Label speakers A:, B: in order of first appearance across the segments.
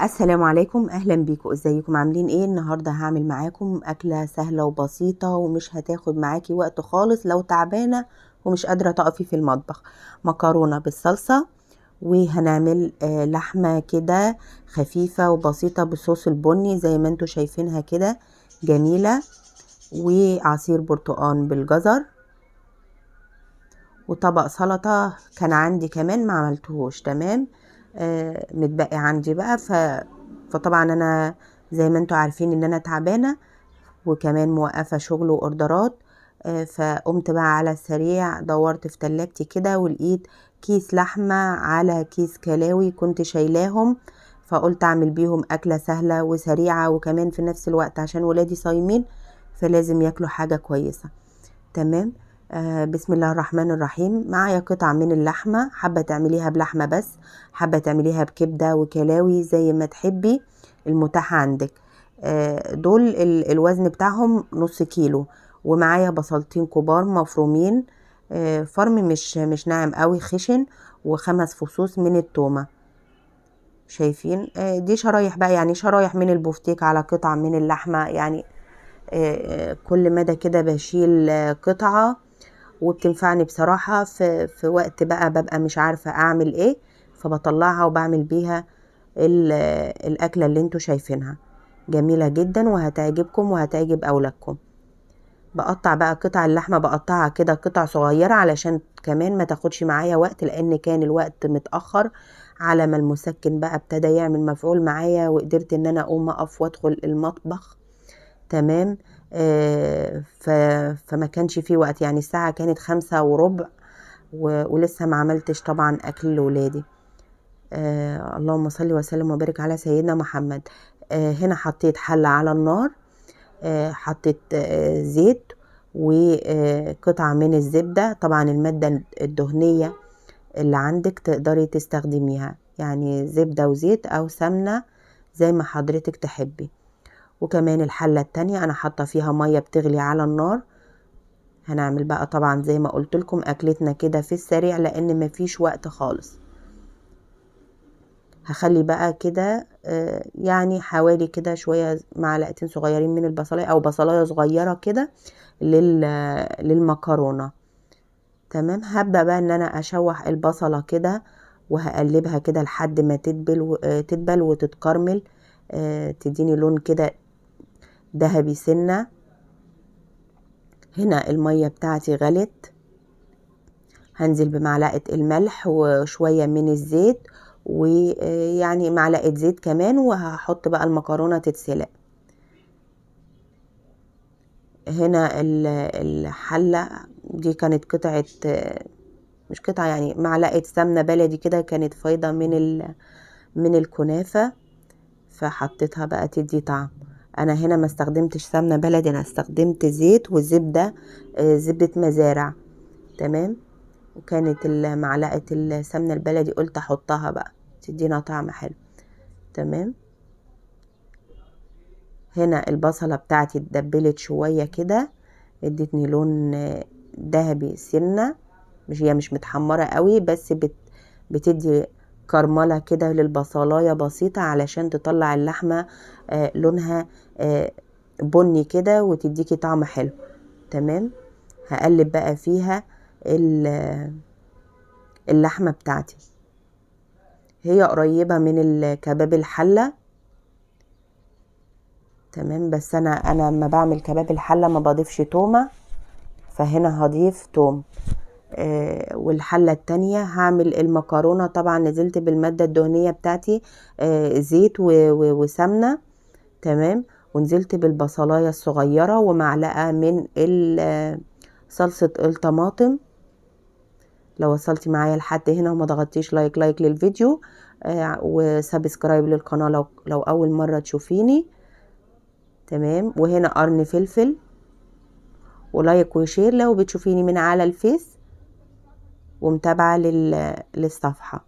A: السلام عليكم، اهلا بيكم. ازيكم؟ عاملين ايه؟ النهارده هعمل معاكم اكله سهله وبسيطه ومش هتاخد معاكي وقت خالص لو تعبانه ومش قادره تقفي في المطبخ. مكرونه بالصلصه، وهنعمل لحمه كده خفيفه وبسيطه بالصوص البني زي ما انتوا شايفينها كده، جميله. وعصير برتقان بالجزر، وطبق سلطه كان عندي كمان ما عملتهوش. تمام. متبقي عندي بقى فطبعا انا زي ما انتوا عارفين ان انا تعبانه وكمان موقفه شغل واوردرات. فقمت بقى على السريع دورت في تلاجتي كده ولقيت كيس لحمه على كيس كلاوي كنت شايلاهم، فقلت اعمل بيهم اكله سهله وسريعه وكمان في نفس الوقت عشان ولادي صايمين فلازم ياكلوا حاجه كويسه. تمام. بسم الله الرحمن الرحيم. معايا قطع من اللحمة، حابة تعمليها بلحمة بس، حابة تعمليها بكبدة وكلاوي زي ما تحبي، المتاح عندك. دول الوزن بتاعهم نص كيلو. ومعايا بصلتين كبار مفرومين، فرم مش ناعم قوي، خشن. و5 فصوص من التومة. شايفين؟ دي شرايح بقى، يعني شرايح من البفتيك على قطع من اللحمة يعني. كل مدى كده بشيل قطعة، وبتنفعني بصراحة في وقت بقى ببقى مش عارفة اعمل ايه، فبطلعها وبعمل بيها الاكلة اللي انتوا شايفينها. جميلة جدا وهتعجبكم وهتعجب اولادكم. بقطع بقى قطع اللحمة، بقطعها كده قطع صغيرة علشان كمان ما تاخدش معايا وقت، لان كان الوقت متأخر على ما المسكن بقى ابتدى يعمل مفعول معايا وقدرت ان انا اقوم اقف وادخل المطبخ. تمام. فما كانش فيه وقت، يعني الساعة كانت 5:15 ولسه ما عملتش طبعا اكل لولادي. اللهم صل وسلم وبارك على سيدنا محمد. هنا حطيت حلة على النار، حطيت زيت وقطعة من الزبدة. طبعا المادة الدهنية اللي عندك تقدري تستخدميها، يعني زبدة وزيت او سمنة زي ما حضرتك تحبي. وكمان الحلة التانية انا حاطة فيها مية بتغلي على النار. هنعمل بقى طبعا زي ما قلت لكم اكلتنا كده في السريع لان مفيش وقت خالص. هخلي بقى كده يعني حوالي كده شوية معلقتين صغيرين من البصلاية او بصلاية صغيرة كده للمكرونة. تمام. هبدأ بقى ان انا اشوح البصلة كده وهقلبها كده لحد ما تدبل وتتكرمل، تديني لون كده ذهبي سنة. هنا المية بتاعتي غلت، هنزل بمعلقة الملح وشوية من الزيت ويعني معلقة زيت كمان، وهحط بقى المكرونة تتسلق. هنا الحلة دي كانت قطعة، مش قطعة يعني معلقة سمنة بلدي كده كانت فايضة من الكنافة، فحطيتها بقى تدي طعم. انا هنا ما استخدمتش سمنة بلدي، انا استخدمت زيت وزبدة، زبدة مزارع. تمام. وكانت معلقة السمنة البلدي قلت احطها بقى تدينا طعم حلو. تمام. هنا البصلة بتاعتي اتدبلت شوية كده، ادتني لون ذهبي سنة، مش متحمرة قوي، بس بتدي كرملة كده للبصلاية بسيطة علشان تطلع اللحمة لونها بني كده وتديكي طعم حلو. تمام. هقلب بقى فيها اللحمة بتاعتي، هي قريبة من الكباب الحلة. تمام. بس انا لما بعمل كباب الحلة ما بضيفش تومة، فهنا هضيف توم. والحلة التانية هعمل المكرونة. طبعا نزلت بالمادة الدهنية بتاعتي، زيت وسمنة. تمام. ونزلت بالبصلاية الصغيرة ومعلقة من صلصة الطماطم. لو وصلتي معايا لحد هنا وما ضغطتيش لايك للفيديو وسبسكرايب للقناة لو اول مرة تشوفيني. تمام. وهنا قرن فلفل، ولايك وشير لو بتشوفيني من على الفيس ومتابعة للصفحة.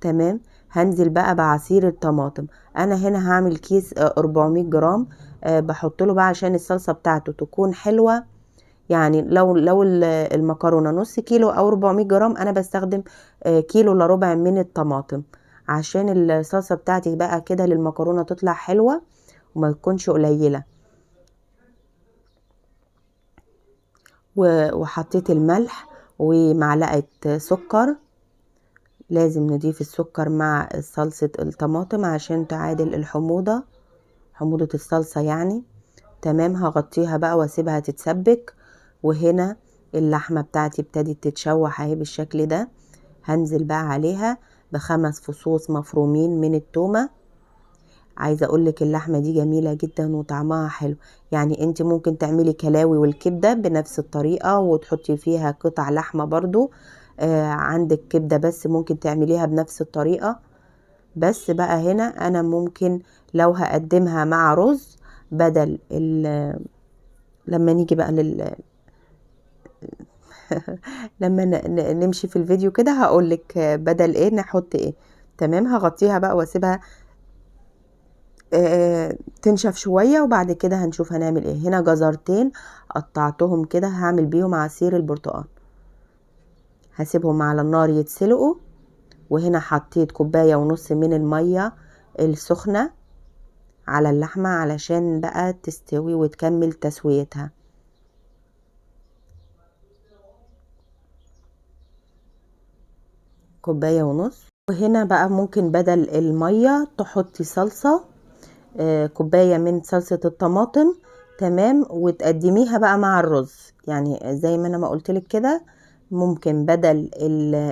A: تمام. هنزل بقى بعصير الطماطم. انا هنا هعمل كيس 400 جرام، بحط له بقى عشان الصلصة بتاعته تكون حلوة. يعني لو المكرونة نص كيلو او 400 جرام انا بستخدم كيلو الا ربع من الطماطم عشان الصلصة بتاعتي بقى كده للمكرونة تطلع حلوة وما تكونش قليلة. وحطيت الملح ومعلقة سكر، لازم نضيف السكر مع صلصة الطماطم عشان تعادل الحموضة، حموضة الصلصة يعني. تمام، هغطيها بقى واسيبها تتسبك. وهنا اللحمة بتاعتي ابتدت تتشوح اهي بالشكل ده. هنزل بقى عليها ب5 فصوص مفرومين من التومة. عايزة اقولك اللحمة دي جميلة جدا وطعمها حلو، يعني انت ممكن تعملي كلاوي والكبدة بنفس الطريقة وتحطي فيها قطع لحمة برضو. عندك كبدة بس ممكن تعمليها بنفس الطريقة. بس بقى هنا انا ممكن لو هقدمها مع رز بدل لما نيجي بقى لما نمشي في الفيديو كده هقولك بدل ايه نحط ايه. تمام، هغطيها بقى واسيبها تنشف شوية، وبعد كده هنشوف هنعمل ايه. هنا جزرتين قطعتهم كده هعمل بيهم عصير البرتقال، هسيبهم على النار يتسلقوا. وهنا حطيت 1.5 كوباية من المية السخنة على اللحمة علشان بقى تستوي وتكمل تسويتها. كوباية ونص. وهنا بقى ممكن بدل المية تحطي صلصة، كوباية من صلصة الطماطم. تمام، وتقدميها بقى مع الرز، يعني زي ما انا ما قلتلك كده. ممكن بدل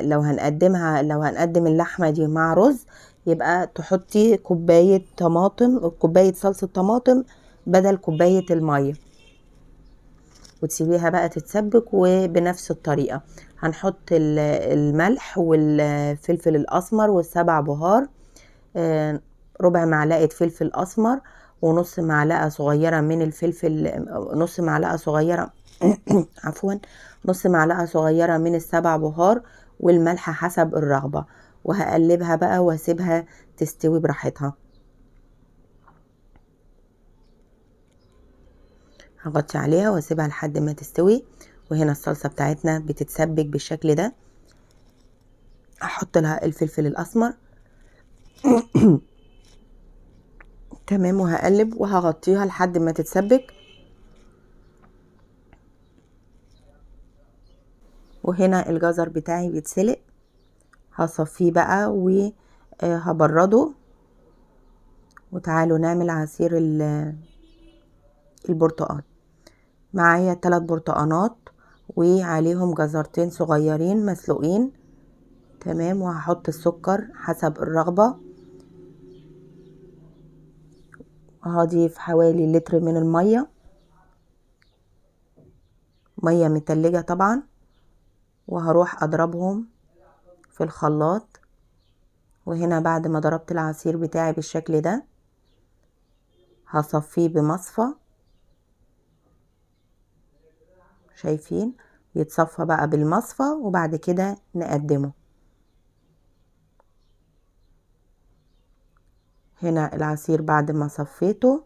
A: لو هنقدم اللحمة دي مع رز يبقى تحطي كوباية طماطم، كوباية صلصة طماطم بدل كوباية المية، وتسيبيها بقى تتسبك. وبنفس الطريقة هنحط الملح والفلفل الأسمر والسبع بهار، ربع معلقة فلفل أسمر، ونص معلقة صغيرة من الفلفل، نص معلقة صغيرة عفوا، نص معلقة صغيرة من السبع بهار، والملح حسب الرغبة. وهقلبها بقى واسيبها تستوي براحتها. هغطي عليها واسيبها لحد ما تستوي. وهنا الصلصة بتاعتنا بتتسبك بالشكل ده. احط لها الفلفل الاسمر تمام، وهقلب وهغطيها لحد ما تتسبك. وهنا الجزر بتاعي بيتسلق، هصفيه بقى وهبرده. وتعالوا نعمل عصير البرتقال. معايا 3 برتقانات وعليهم جزرتين صغيرين مسلوقين. تمام، وهحط السكر حسب الرغبة. وهضيف حوالي لتر من المية، مية متلجة طبعا. وهروح اضربهم في الخلاط. وهنا بعد ما ضربت العصير بتاعي بالشكل ده هصفيه بمصفى. شايفين يتصفى بقى بالمصفى، وبعد كده نقدمه. هنا العصير بعد ما صفيته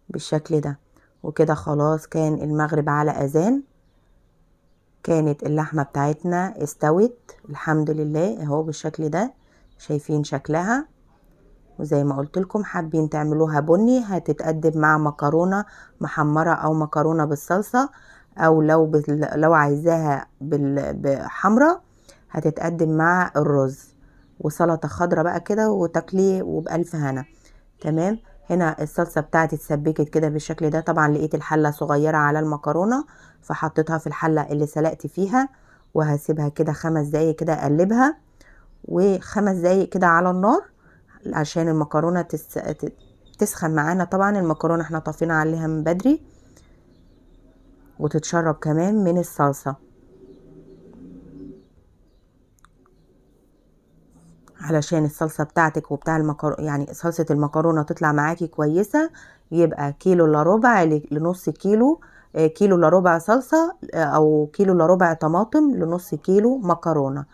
A: بالشكل ده. وكده خلاص كان المغرب على اذان. كانت اللحمة بتاعتنا استوت الحمد لله اهو بالشكل ده. شايفين شكلها. وزي ما قلت لكم حابين تعملوها بني هتتقدم مع مكرونة محمرة او مكرونة بالصلصة، او لو عايزاها بحمرة هتتقدم مع الرز وسلطة خضرة بقى كده وتاكلي وبألف هنا. تمام، هنا الصلصة بتاعتي اتسبكت كده بالشكل ده. طبعا لقيت الحلة صغيرة على المكرونة فحطيتها في الحلة اللي سلقت فيها. وهسيبها كده 5 دقايق كده اقلبها، و5 دقايق كده على النار عشان المكرونة تسخن معانا. طبعا المكرونة احنا طافينا عليها من بدري، وتتشرب كمان من الصلصة علشان الصلصة بتاعتك وبتاع المكرونة، يعني صلصة المكرونة تطلع معاكي كويسة. يبقى كيلو الا ربع لنص كيلو، كيلو الا ربع صلصة، او كيلو الا ربع طماطم لنص كيلو مكرونة.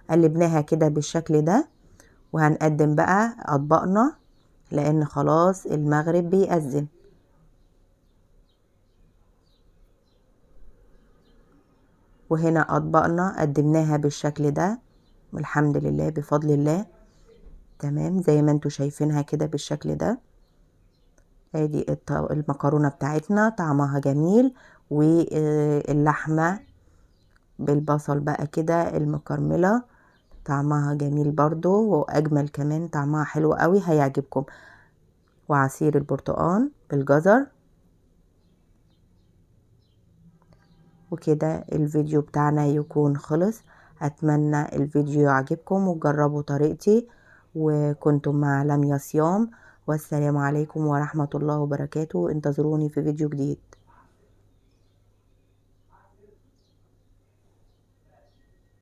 A: قلبناها كده بالشكل ده. وهنقدم بقى اطباقنا لان خلاص المغرب بيأذن. وهنا اطباقنا قدمناها بالشكل ده والحمد لله بفضل الله. تمام زي ما انتوا شايفينها كده بالشكل ده. ادي المكرونة بتاعتنا طعمها جميل، واللحمة بالبصل بقى كده المكرملة طعمها جميل برضو، واجمل كمان طعمها حلو قوي هيعجبكم. وعصير البرتقال بالجزر. وكده الفيديو بتاعنا يكون خلص. اتمنى الفيديو يعجبكم وتجربوا طريقتي، وكنتم مع لميا صيام، والسلام عليكم ورحمة الله وبركاته. انتظروني في فيديو جديد.